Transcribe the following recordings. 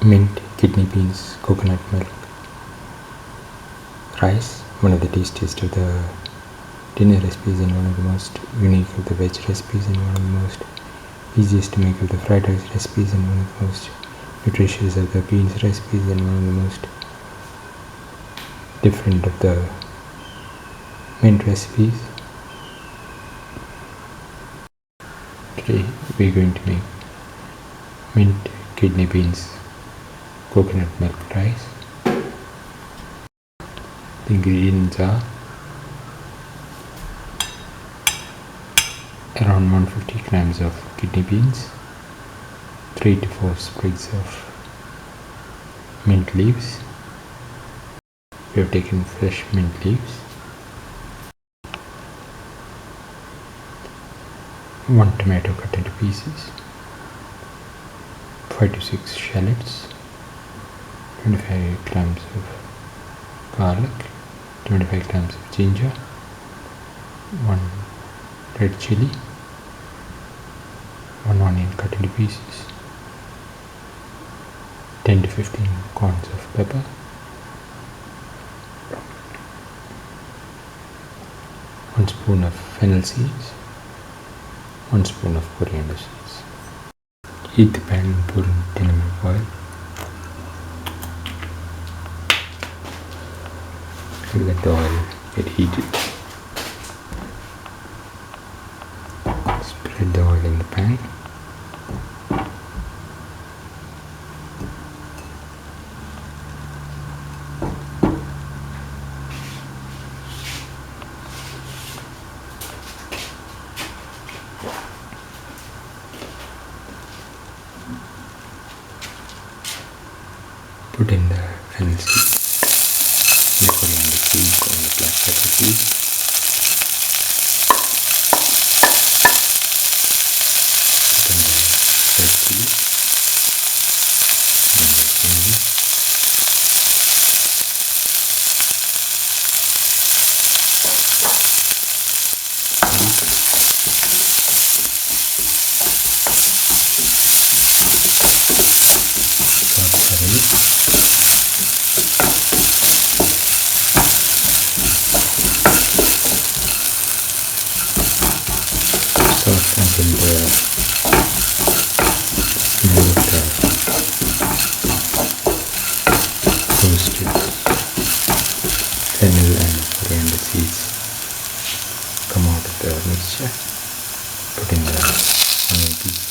mint, kidney beans, coconut milk, rice, one of the tastiest of the dinner recipes and one of the most unique of the veg recipes and one of the most easiest to make of the fried rice recipes and one of the most nutritious of the beans recipes and one of the most different of the mint recipes. Today we are going to make mint, kidney beans, coconut milk rice. The ingredients are around 150 grams of kidney beans, 3 to 4 sprigs of mint leaves. We have taken fresh mint leaves, 1 tomato cut into pieces, 5 to 6 shallots, 25 grams of garlic, 25 grams of ginger, 1 red chili, 1 onion cut into pieces, 10 to 15 corns of pepper, 1 spoon of fennel seeds, 1 spoon of coriander seeds. Heat the pan and pour in 10 ml of oil. Let the oil get heated. Spread the oil in the pan. Put in the fennel seeds, the coriander seeds and the black pepper seeds. Then the red chili and the ginger. Sauce until the smell of the roasted fennel and coriander seeds come out of the mixture. Put in the onion pieces.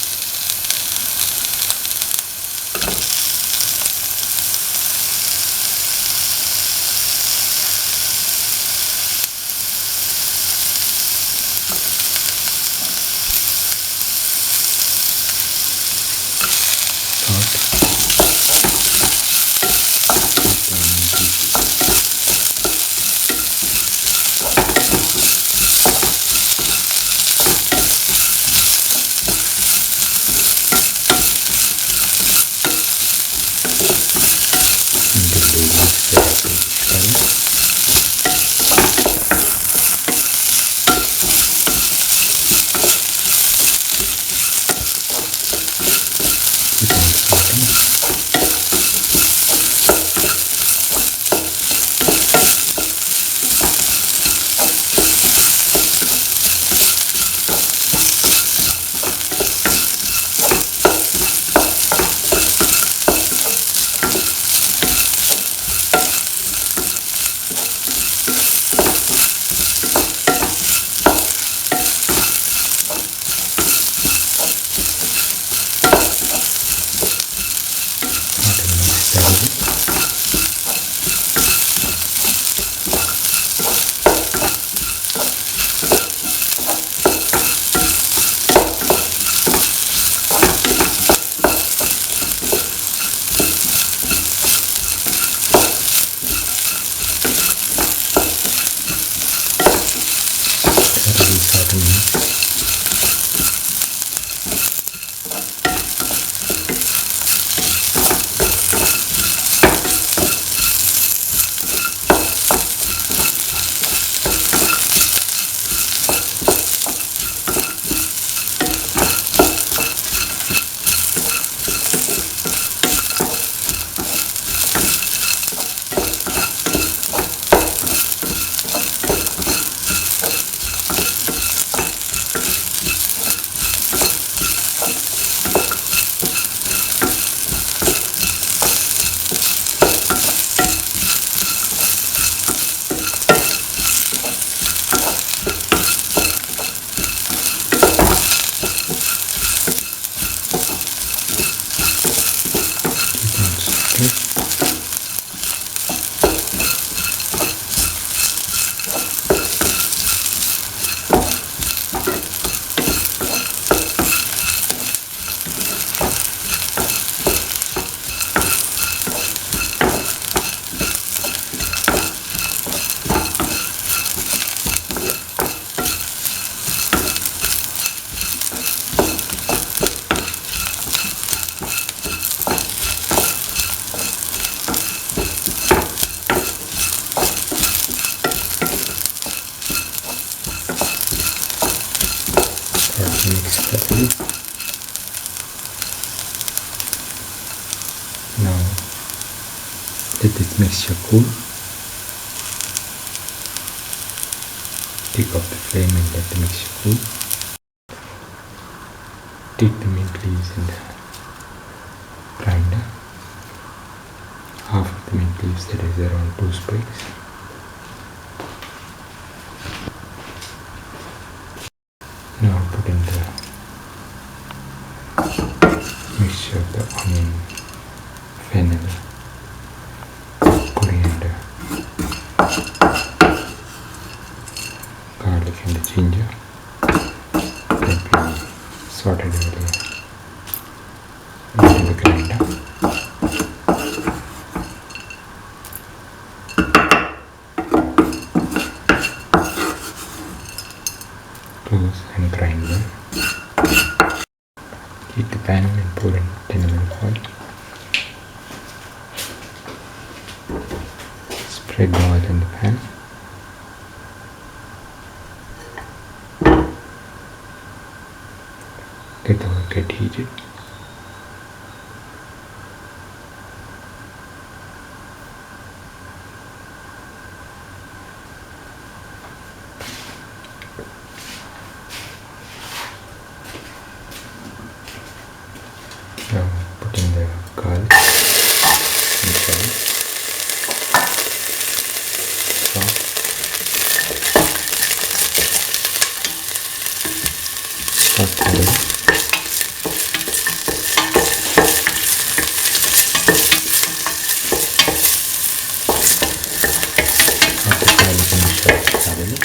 mix properly. Now let this mixture cool. Take off the flame and let the mixture cool. Take the mint leaves in the grinder. Half of the mint leaves, that is around 2 sprigs. Now put in the mixture of the onion, fennel, coriander, garlic and the ginger that we sorted earlier into the grinder. Close and grind them. Heat the pan and pour in thin oil. Spread the oil in the pan. Let the oil get heated. Now put in the garlic and shallots, salt, powder, after garlic and shallots thoroughly.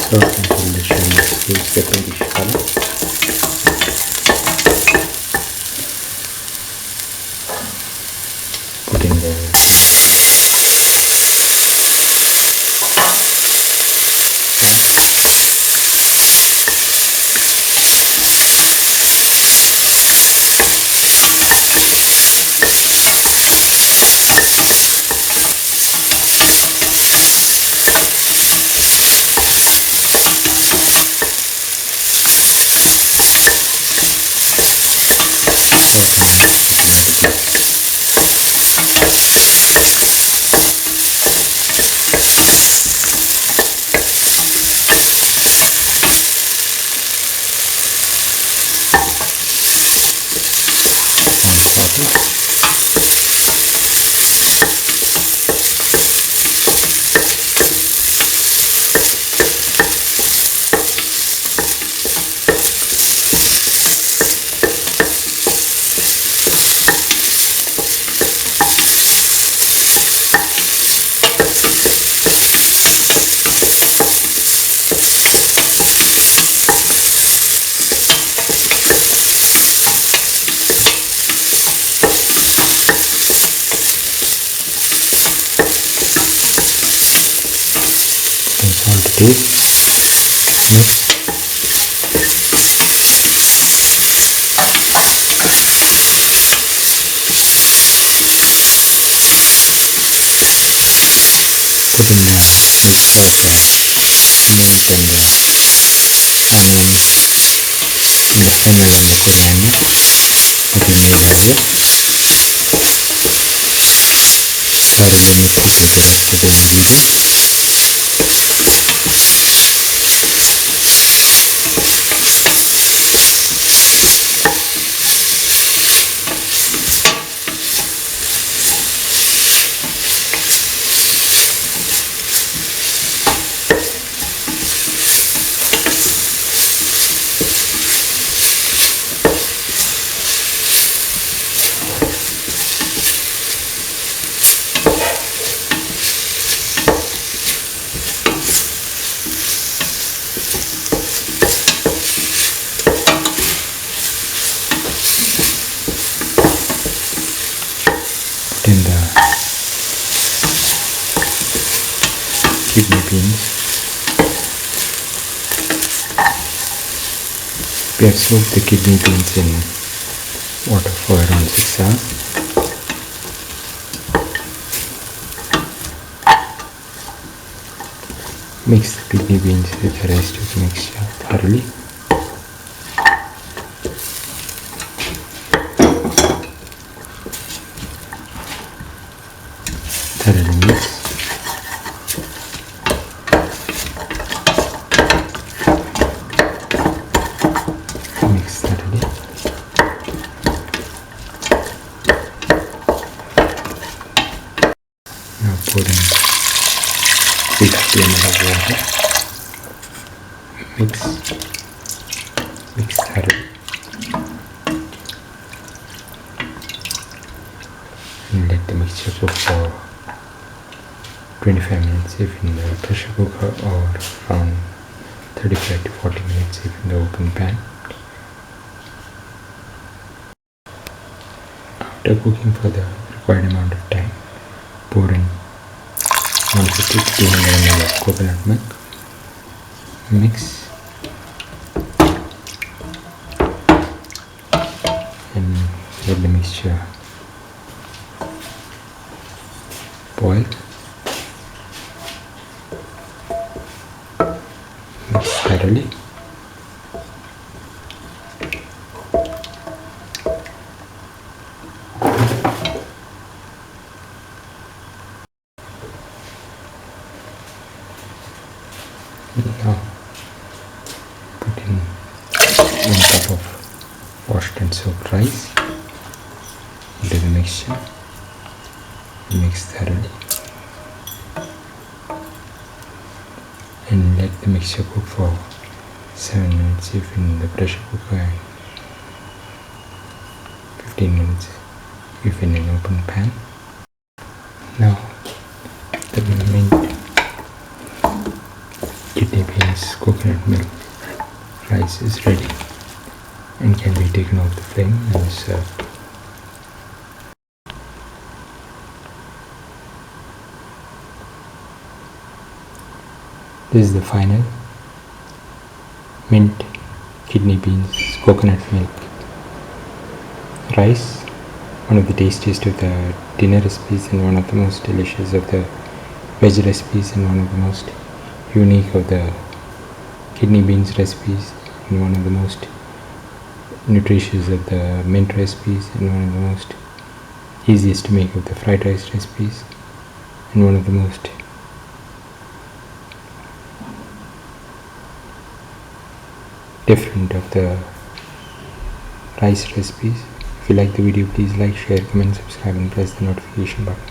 Serve until the shallots reach the pinkish color. Put in the taste. Put in the mix of the mint and the onion and the fennel and the coriander that we made earlier. Thoroughly mix it with the rest of the ingredients. in the kidney beans. We have soaked the kidney beans in water for around 6 hours. Mix the kidney beans with the rest of the mixture thoroughly. Thoroughly mix. Mix thoroughly. Now pour in 350 ml of water. Mix thoroughly. And let the mixture cook for 25 minutes if in the pressure cooker, or around 35 to 40 minutes if in the open pan. After cooking for the required amount of time, pour in 150 to 200 ml of coconut milk. Mix and let the mixture boil. Mix thoroughly. Now put in 1 cup of washed and soaked rice into the mixture. Mix thoroughly and let the mixture cook for 7 minutes if in the pressure cooker, and 15 minutes if in an open pan. Now the mint, kidney beans, coconut milk rice is ready and can be taken off the flame and served. This is the final mint, kidney beans, coconut milk rice, one of the tastiest of the dinner recipes and one of the most delicious of the veg recipes, and one of the most unique of the kidney beans recipes, and one of the most nutritious of the mint recipes, and one of the most easiest to make of the fried rice recipes, and one of the most different of the rice recipes. If you like the video, please like, share, comment, subscribe and press the notification button.